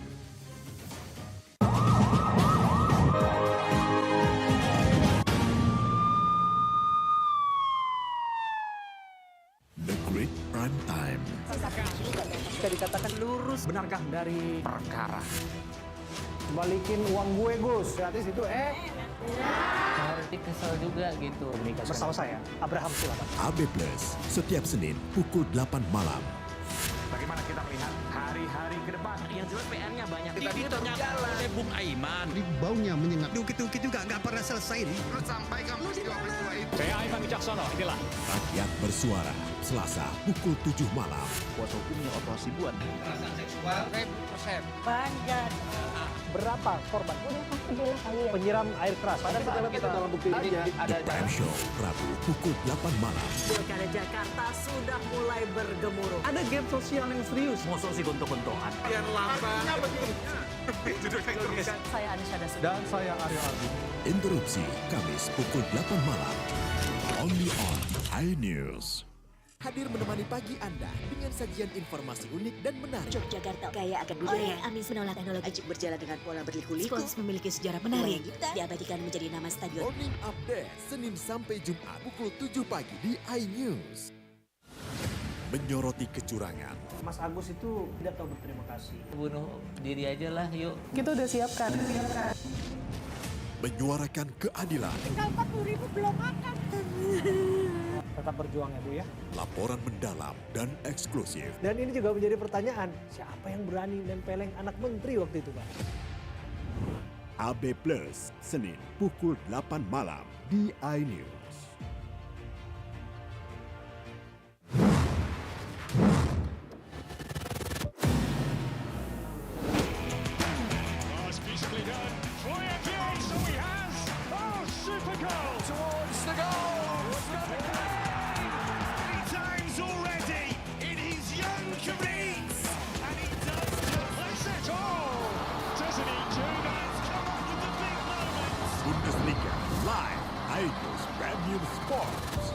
S10: The Great Prime Time.
S6: Bisa dikatakan lurus. Benarkah dari
S7: perkara?
S6: Balikin uang gue, Gus. Gratis itu,
S3: Nanti kesel juga gitu.
S6: Bersama saya, Abraham Sulaiman.
S10: AB Plus, setiap Senin pukul 8 malam.
S7: Bagaimana kita melihat hari-hari ke depan? Yang jelas PR-nya banyak.
S19: Tadi ternyata Bung Aiman.
S4: Baunya menyengat.
S19: Dukit-dukit juga nggak pernah selesai nih. Lu sampaikan peristiwa-peristiwa itu.
S11: Saya Aiman Wicaksono, inilah.
S10: Rakyat bersuara, Selasa pukul 7 malam.
S21: Kuasa hukumnya operasi buat.
S19: Kekerasan seksual 1000%.
S6: Banyak. Berapa korban? Penyiram air keras. Padahal kita dalam bukti ini
S10: The Prime Show, Rabu pukul 8 malam.
S18: Pilkada Jakarta sudah mulai bergemuruh.
S6: Ada game sosial yang serius.
S7: Mosok sih gontok-gontokan.
S19: Yang lambat.
S18: Saya Anisha Dasud.
S11: Dan saya Aryo Ardi.
S10: Interupsi, Kamis pukul 8 malam. Only on iNews. Hadir menemani pagi Anda dengan sajian informasi unik dan menarik.
S18: Yogyakarta kaya akan budaya. Amis menolak teknologi. Ajik berjalan dengan pola berliku-liku. Spons memiliki sejarah menarik. Diabadikan menjadi nama stadion.
S10: Morning Update, Senin sampai Jumat pukul 7 pagi di iNews. Menyoroti kecurangan.
S6: Mas Agus itu tidak tahu berterima kasih.
S3: Bunuh diri aja lah, yuk.
S22: Kita udah siapkan.
S10: Menyuarakan keadilan.
S22: Tinggal 40.000 belum makan.
S6: Tetap berjuang ya Bu ya.
S10: Laporan mendalam dan eksklusif.
S6: Dan ini juga menjadi pertanyaan, siapa yang berani nempeleng anak menteri waktu itu Pak?
S10: AB Plus, Senin pukul 8 malam di iNews. Bundesliga live iNews Premium Sports.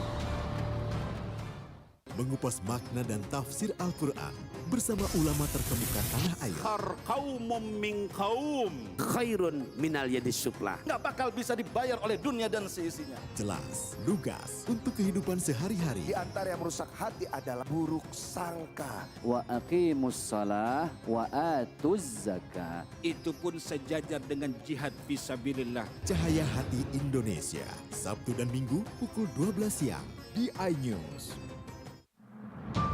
S10: Mengupas makna dan tafsir Al-Quran bersama ulama terkemuka tanah air.
S21: Kaumum min kaum khairun minal yadis suflah.
S19: Nggak bakal bisa dibayar oleh dunia dan seisinya.
S10: Jelas, lugas untuk kehidupan sehari-hari.
S14: Di antara yang merusak hati adalah buruk sangka.
S21: Wa aqimus shalah wa atuz zakah. Itu pun sejajar dengan jihad fisabilillah.
S10: Cahaya Hati Indonesia, Sabtu dan Minggu pukul 12 siang di iNews.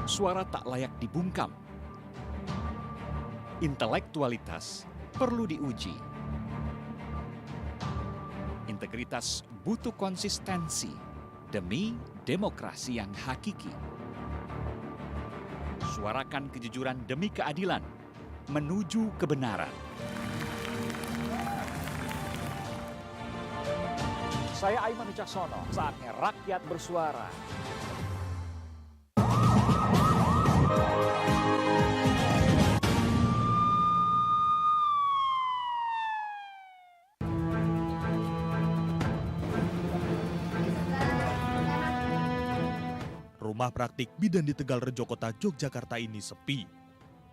S11: Suara tak layak dibungkam. Intelektualitas perlu diuji. Integritas butuh konsistensi demi demokrasi yang hakiki. Suarakan kejujuran demi keadilan menuju kebenaran. Saya Aiman Wicaksono, saatnya rakyat bersuara. Rumah praktik bidan di Tegal Rejo Kota, Yogyakarta ini sepi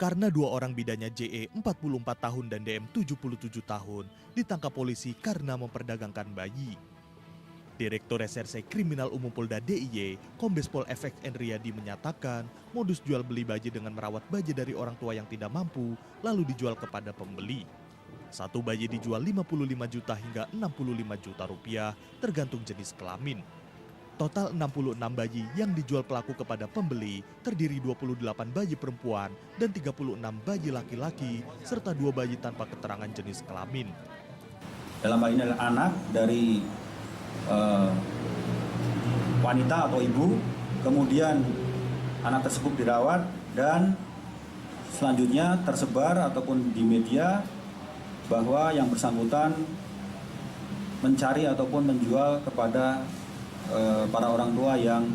S4: Karena dua orang bidannya JE 44 tahun dan DM 77 tahun ditangkap polisi karena memperdagangkan bayi. Direktur Reserse Kriminal Umum Polda DIY, Kombes Pol FX Enriadi menyatakan modus jual beli bayi dengan merawat bayi dari orang tua yang tidak mampu lalu dijual kepada pembeli. Satu bayi dijual 55 juta hingga 65 juta rupiah tergantung jenis kelamin. Total 66 bayi yang dijual pelaku kepada pembeli terdiri 28 bayi perempuan dan 36 bayi laki-laki serta 2 bayi tanpa keterangan jenis kelamin.
S5: Dalam hal ini adalah anak dari wanita atau ibu, kemudian anak tersebut dirawat dan selanjutnya tersebar ataupun di media bahwa yang bersangkutan mencari ataupun menjual kepada para orang tua yang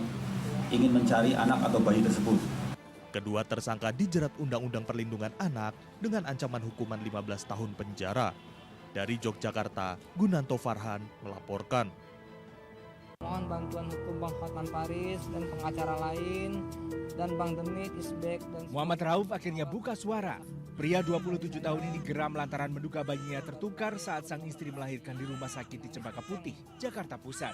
S5: ingin mencari anak atau bayi tersebut.
S4: Kedua tersangka dijerat Undang-Undang Perlindungan Anak dengan ancaman hukuman 15 tahun penjara. Dari Yogyakarta, Gunanto Farhan melaporkan.
S6: Mohon bantuan hukum Bang Hotman Paris dan pengacara lain dan Bang Demit, Isbek dan
S8: Muhammad Rauf akhirnya buka suara. Pria 27 tahun ini geram lantaran menduga bayinya tertukar saat sang istri melahirkan di rumah sakit di Cempaka Putih, Jakarta Pusat.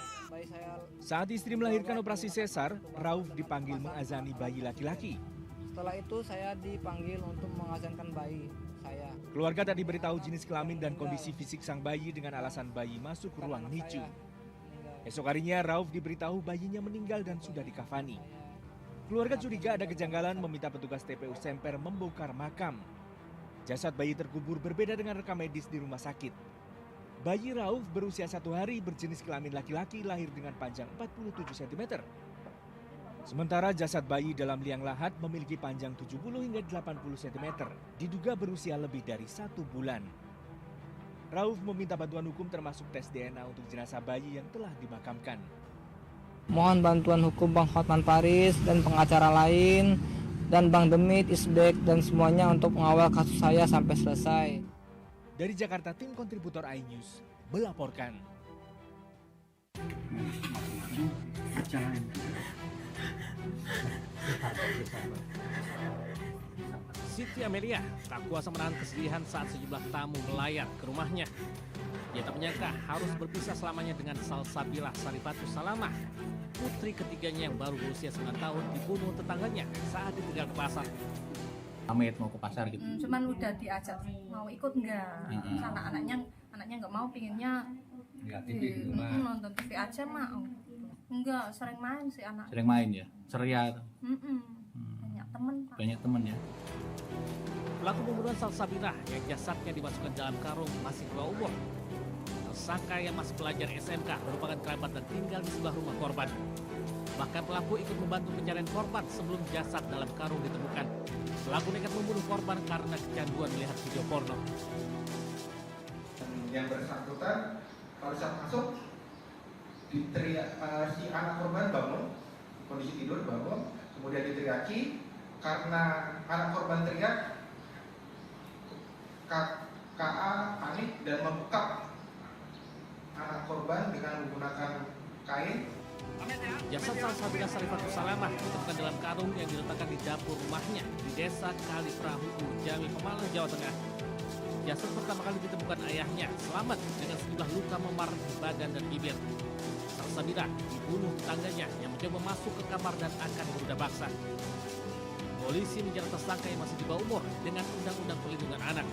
S8: Saat istri melahirkan operasi sesar, Rauf dipanggil mengazani bayi laki-laki.
S6: Setelah itu saya dipanggil untuk mengazankan bayi saya.
S8: Keluarga tak diberitahu jenis kelamin dan kondisi fisik sang bayi dengan alasan bayi masuk ruang NICU. Esok harinya Rauf diberitahu bayinya meninggal dan sudah dikafani. Keluarga curiga ada kejanggalan meminta petugas TPU Semper membongkar makam. Jasad bayi terkubur berbeda dengan rekam medis di rumah sakit. Bayi Rauf berusia 1 hari berjenis kelamin laki-laki lahir dengan panjang 47 cm. Sementara jasad bayi dalam liang lahat memiliki panjang 70 hingga 80 cm, diduga berusia lebih dari 1 bulan. Rauf meminta bantuan hukum termasuk tes DNA untuk jenazah bayi yang telah dimakamkan.
S6: Mohon bantuan hukum Bang Hotman Paris dan pengacara lain dan Bang Demit, Isbek dan semuanya untuk mengawal kasus saya sampai selesai.
S8: Dari Jakarta, tim kontributor iNews melaporkan.
S12: Siti Amelia tak kuasa menahan kesedihan saat sejumlah tamu melayat ke rumahnya. Dia tak menyangka harus berpisah selamanya dengan Salsabila Sarifatus Salamah, putri ketiganya yang baru berusia 9 tahun dibunuh tetangganya saat ditinggal ke pasar.
S13: Pamit mau ke pasar gitu.
S15: Cuman udah diajak mau ikut enggak. Anaknya enggak mau, pinginnya nonton TV aja mah. Enggak, sering main sih anak.
S13: Sering main ya? Ceria.
S15: Banyak temen Pak.
S13: Banyak temen ya.
S12: Pelaku pembunuhan Salsabila yang jasadnya dimasukkan dalam karung masih di bawah umur. Tersangka yang masih pelajar SMK merupakan kerabat dan tinggal di sebelah rumah korban. Bahkan pelaku ikut membantu pencarian korban sebelum jasad dalam karung ditemukan. Pelaku nekat membunuh korban karena kecanduan melihat video porno.
S27: Yang bersangkutan pada saat masuk diteriak, si anak korban bangun, kondisi tidur bangun, kemudian diteriaki. Karena anak korban teriak, KA panik dan membekap anak korban dengan menggunakan kain.
S12: Jasad Salsabila Sarifatus Salamah ditemukan dalam karung yang diletakkan di dapur rumahnya di desa Kaliperahu, Jami, Pemalang, Jawa Tengah. Jasad pertama kali ditemukan ayahnya selamat dengan sejumlah luka memar di badan dan bibir. Salsabila dibunuh tetangganya yang mencoba masuk ke kamar dan akan berudah paksa. Polisi menjerat tersangka yang masih di bawah umur dengan Undang-Undang Perlindungan Anak.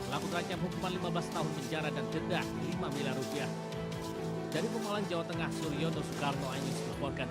S12: Pelaku terancam hukuman 15 tahun penjara dan denda 5 miliar rupiah. Dari Pemalang, Jawa Tengah, Suryono Soekarno, iNews melaporkan.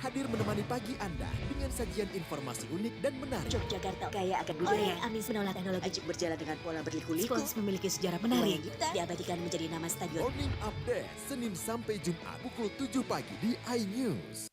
S10: Hadir menemani pagi Anda dengan sajian informasi unik dan menarik.
S18: Yogyakarta kaya akan budaya. Amis menolak teknologi ajib berjalan dengan pola berliku-liku. Spons memiliki sejarah menarik. Diabadikan menjadi nama stadion.
S10: Morning Update, Senin sampai Jumat pukul 7 pagi di iNews.